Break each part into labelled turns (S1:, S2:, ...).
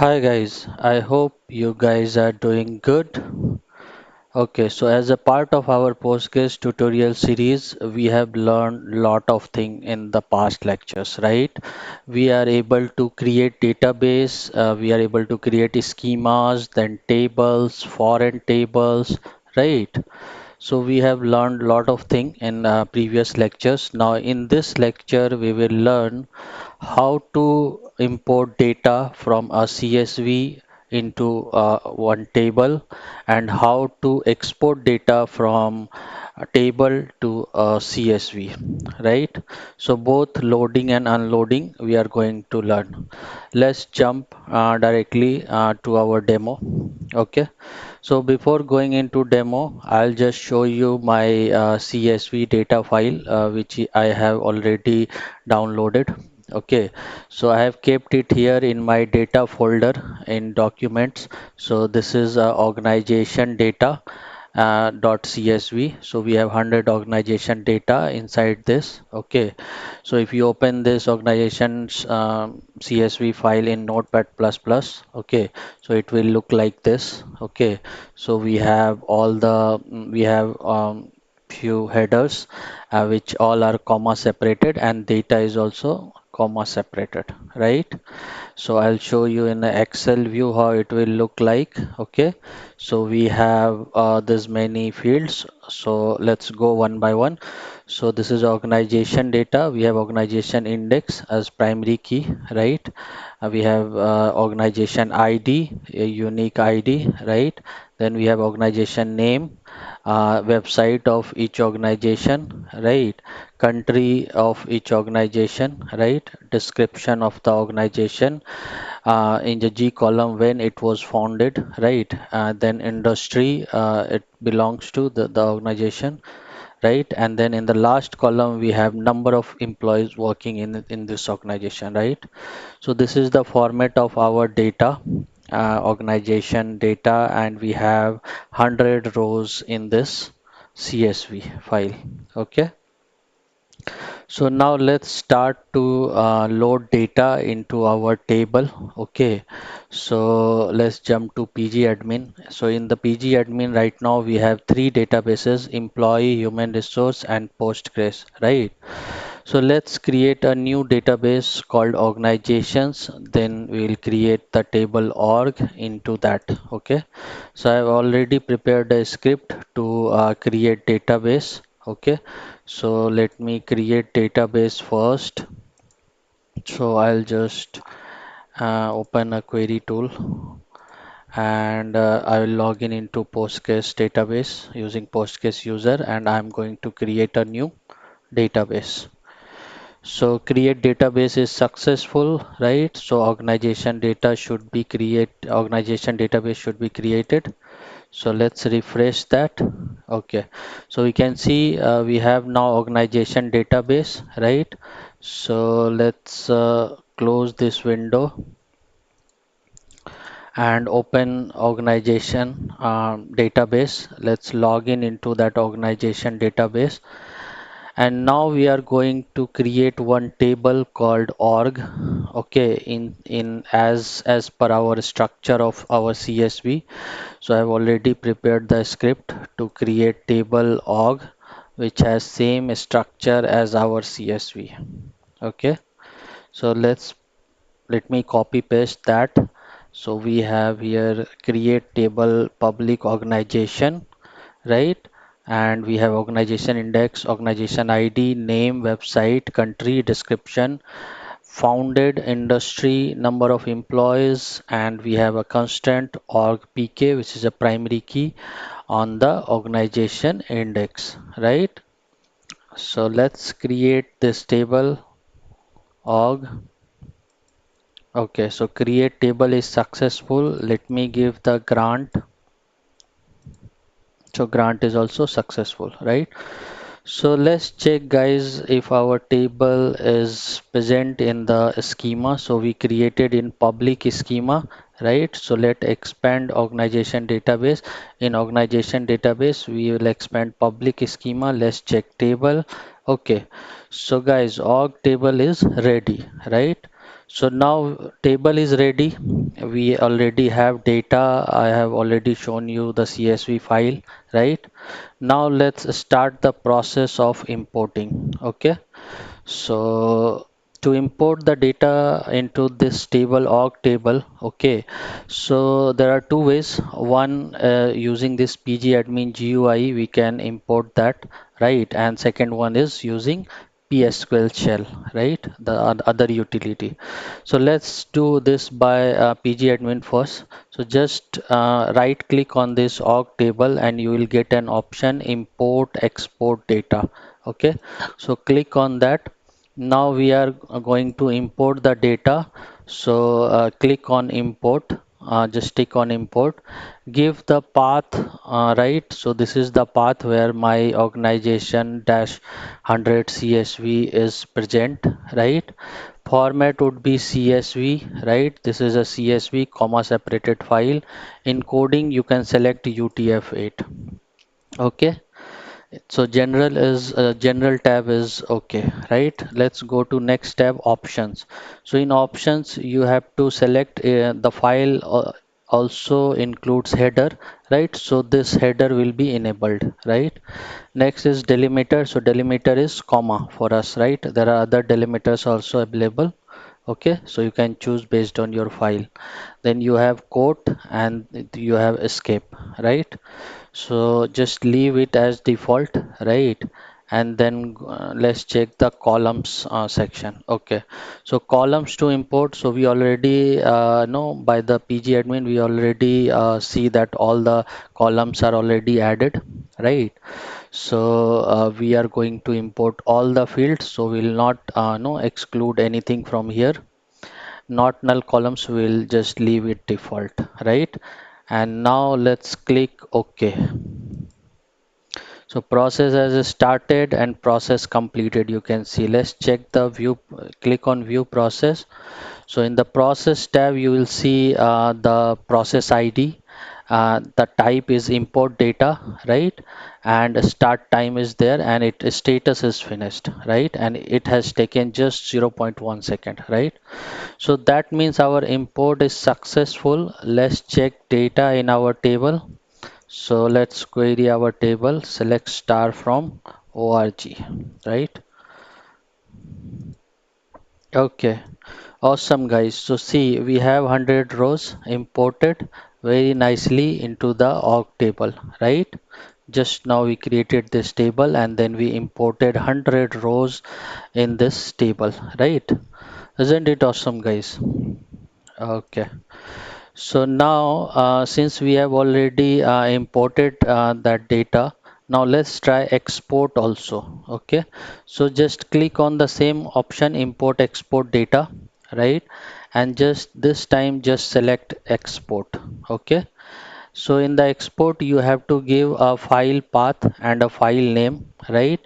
S1: Hi guys, I hope you guys are doing good. Okay, so as a part of our postgres tutorial series, we have learned lot of things in the past lectures, right? We are able to create database, we are able to create schemas, then tables, foreign tables, right? So we have learned lot of things in previous lectures. Now in this lecture, we will learn how to import data from a CSV into one table and how to export data from a table to a CSV, right? So both loading and unloading we are going to learn. Let's jump directly to our demo. Okay. So before going into demo, I'll just show you my CSV data file which I have already downloaded. Okay, so I have kept it here in my data folder in documents. So this is organization data .csv. So we have 100 organization data inside this. Okay, so if you open this organization's CSV file in Notepad++, okay, so it will look like this. Okay, so we have all the we have few headers which all are comma separated and data is also comma separated, right? So I'll show you in the Excel view how it will look like. Okay, so we have this many fields. So let's go one by one. So this is organization data. We have organization index as primary key, right? We have organization ID, a unique ID, right? Then we have organization name, website of each organization, right? Country of each organization, right? Description of the organization in the G column when it was founded, right? Then industry, it belongs to the organization, right? And then in the last column, we have number of employees working in this organization, right? So this is the format of our data, organization data, and we have 100 rows in this CSV file. Okay. So now let's start to load data into our table. Okay, so let's jump to pgAdmin. So in the pgAdmin right now we have three databases: employee, human resource, and Postgres, right? So let's create a new database called organizations. Then we will create the table org into that. Okay. So I've already prepared a script to create database. Okay. So let me create database first. So I'll just open a query tool and I will log in into Postgres database using Postgres user and I'm going to create a new database. So create database is successful, right? So organization database should be created. So let's refresh that. Okay. So we can see we have now organization database, right? So let's close this window and open organization database. Let's log in into that organization database. And now we are going to create one table called org. Okay, in as per our structure of our CSV. So I've already prepared the script to create table org which has same structure as our CSV. Okay, so let me copy paste that. So we have here create table public organization, right? And we have organization index, organization ID, name, website, country, description, founded, industry, number of employees, and we have a constant org pk, which is a primary key on the organization index, right? So let's create this table org. Okay, so create table is successful. Let me give the grant. So grant is also successful, right? So let's check guys if our table is present in the schema. So we created in public schema, right? So let expand organization database. In organization database, we will expand public schema. Let's check table. Okay. So guys, org table is ready, right? So now table is ready. We already have data. I have already shown you the CSV file, right? Now let's start the process of importing. Okay. So to import the data into this table, org table, okay. So there are two ways. One, using this pgAdmin GUI, we can import that, right? And second one is using PSQL shell, right? The other utility. So let's do this by pgAdmin first. So just right click on this org table and you will get an option import export data. Okay, so click on that. Now we are going to import the data. So click on import. Just click on import. Give the path, right? So this is the path where my organization dash 100 CSV is present, right? Format would be CSV, right? This is a CSV comma separated file. Encoding you can select UTF-8. Okay, so general tab is okay, right? Let's go to next tab, options. So in options you have to select the file also includes header, right? So this header will be enabled, right? Next is delimiter. So delimiter is comma for us, right? There are other delimiters also available. Okay, so you can choose based on your file. Then you have quote and you have escape, right? So just leave it as default, right? And then let's check the columns section. Okay, so columns to import. So we already know by the pgAdmin we already see that all the columns are already added, right? So we are going to import all the fields. So we'll not no exclude anything from here. Not null columns, will just leave it default, right? And now let's click OK. So process has started and process completed. You can see. Let's check the view. Click on view process. So in the process tab, you will see the process ID. The type is import data, right? And start time is there, and it status is finished, right? And it has taken just 0.1 second, right? So that means our import is successful. Let's check data in our table. So let's query our table, select star from org, right? Okay, awesome guys. So see, we have 100 rows imported very nicely into the org table, right? Just now we created this table and then we imported 100 rows in this table, right? Isn't it awesome, guys? Okay. So now, since we have already imported that data, now let's try export also. Okay. So just click on the same option, import export data, right? And just this time, just select export. Okay. So in the export, you have to give a file path and a file name, right?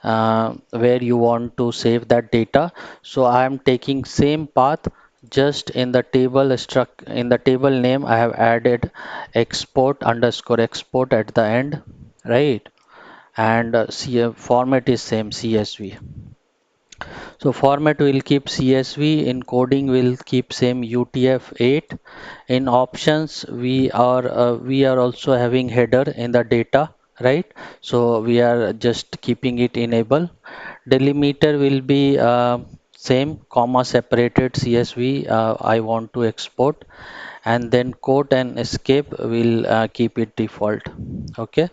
S1: Where you want to save that data. So I am taking same path, just in the table struct in the table name I have added export underscore export at the end, right? And format is same CSV. So format will keep CSV, encoding will keep same UTF-8. In options, we are also having header in the data, right? So we are just keeping it enable. Delimiter will be same comma separated CSV. I want to export, and then quote and escape will keep it default. Okay.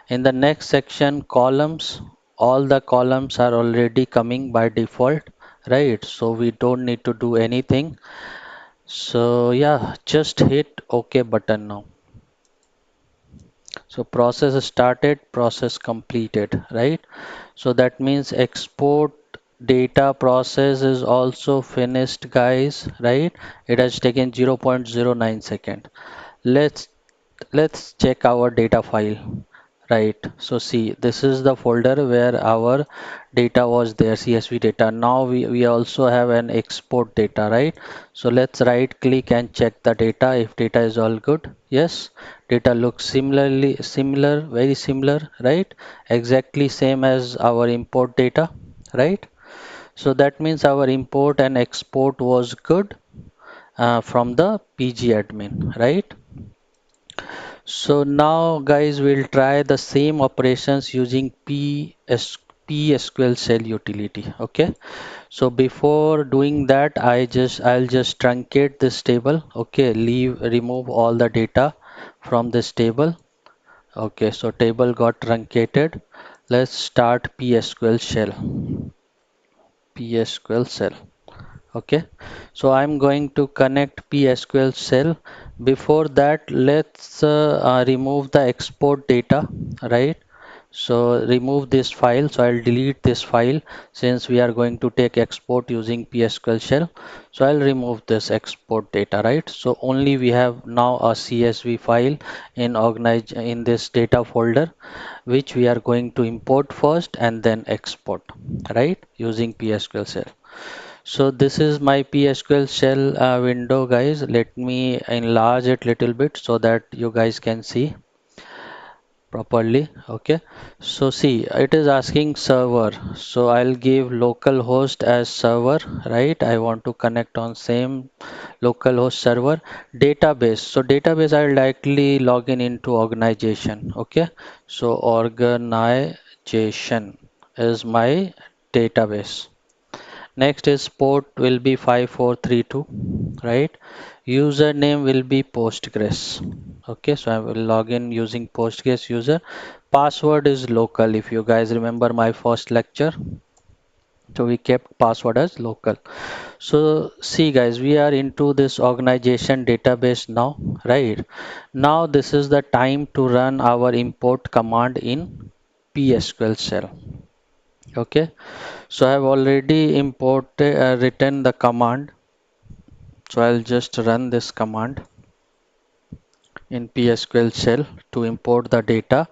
S1: In the next section, columns, all the columns are already coming by default, right? So we don't need to do anything. So yeah, just hit OK button now. So process started, process completed, right? So that means export data process is also finished, guys, right? It has taken 0.09 second. Let's check our data file, right? So see, this is the folder where our data was there, CSV data. Now we also have an export data, right? So let's right click and check the data if data is all good. Yes, data looks similar, very similar, right? Exactly same as our import data, right? So that means our import and export was good from the pgAdmin, right? So now guys we'll try the same operations using PSQL shell utility. Okay. So before doing that, I'll just truncate this table. Okay, remove all the data from this table. Okay, so table got truncated. Let's start PSQL shell. PSQL shell. Okay, so I'm going to connect PSQL shell. Before that, let's remove the export data, right? So remove this file. So I'll delete this file since we are going to take export using PSQL shell. So I'll remove this export data, right? So only we have now a CSV file in this data folder, which we are going to import first and then export, right? Using PSQL shell. So this is my PSQL shell window, guys. Let me enlarge it little bit so that you guys can see properly. Okay, so see, it is asking server, so I'll give localhost as server, right? I want to connect on same localhost server. Database, so database I'll directly log in into organization. Okay, so organization is my database. Next is port will be 5432, right? Username will be Postgres. Okay, so I will log in using Postgres user. Password is local. If you guys remember my first lecture, so we kept password as local. So see guys, we are into this organization database now, right? Now this is the time to run our import command in PSQL shell. Okay, so I have already imported written the command. So I'll just run this command in PSQL shell to import the data,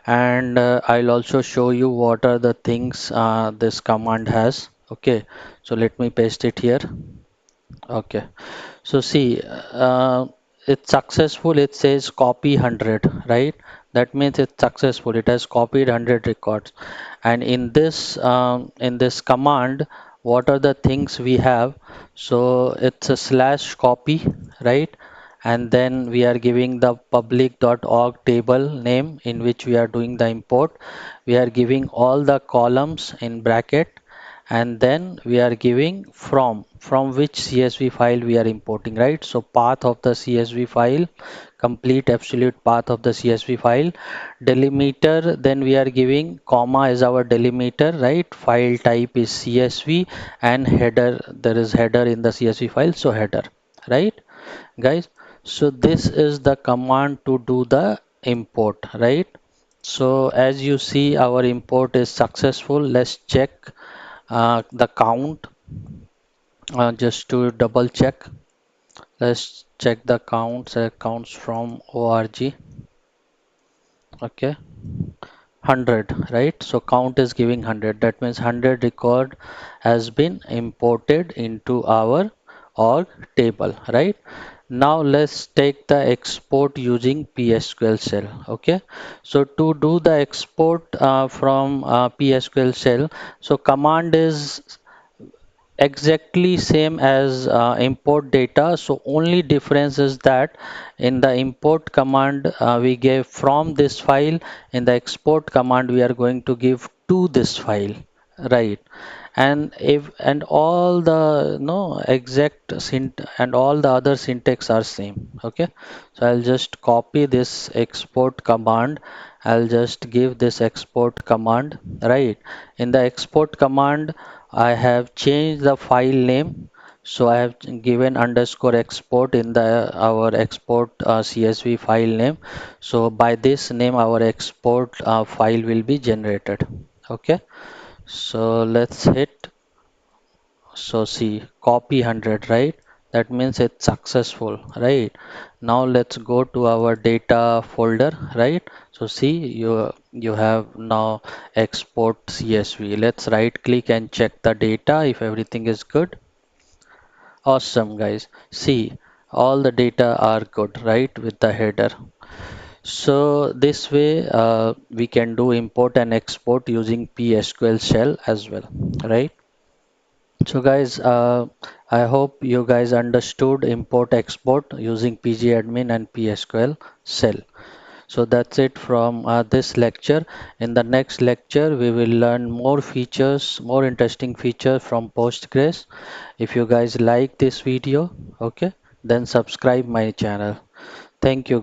S1: and I'll also show you what are the things this command has. Okay, so let me paste it here. Okay, so see, it's successful. It says copy 100, right? That means it's successful. It has copied 100 records. And in this command, what are the things we have? So it's a slash copy, right? And then we are giving the public.org table name in which we are doing the import. We are giving all the columns in bracket, and then we are giving from which CSV file we are importing, right? So path of the CSV file, complete absolute path of the CSV file. Delimiter, then we are giving comma is our delimiter, right? File type is CSV, and header, there is header in the CSV file, so header, right guys? So this is the command to do the import, right? So as you see, our import is successful. Let's check the count, just to double check. Let's check the counts. Counts from org. Okay, 100, right? So count is giving 100. That means 100 record has been imported into our org table, right? Now let's take the export using PSQL shell. Okay, so to do the export from PSQL shell, so command is exactly same as import data. So only difference is that in the import command we gave from this file, in the export command we are going to give to this file, right? And if and all the no exact synt and all the other syntax are same. Okay, so I'll just copy this export command. I'll just give this export command, right? In the export command I have changed the file name. So I have given underscore export in the our export CSV file name. So by this name our export file will be generated. Okay, so let's hit. So see, copy 100, right? That means it's successful, right? Now let's go to our data folder, right? So see, you have now export CSV. Let's right click and check the data if everything is good. Awesome, guys. See, all the data are good, right? With the header. So this way, we can do import and export using PSQL shell as well, right? So guys, I hope you guys understood import export using pgAdmin and PSQL cell. So that's it from this lecture. In the next lecture, we will learn more features, more interesting features from Postgres. If you guys like this video, okay, then subscribe my channel. Thank you.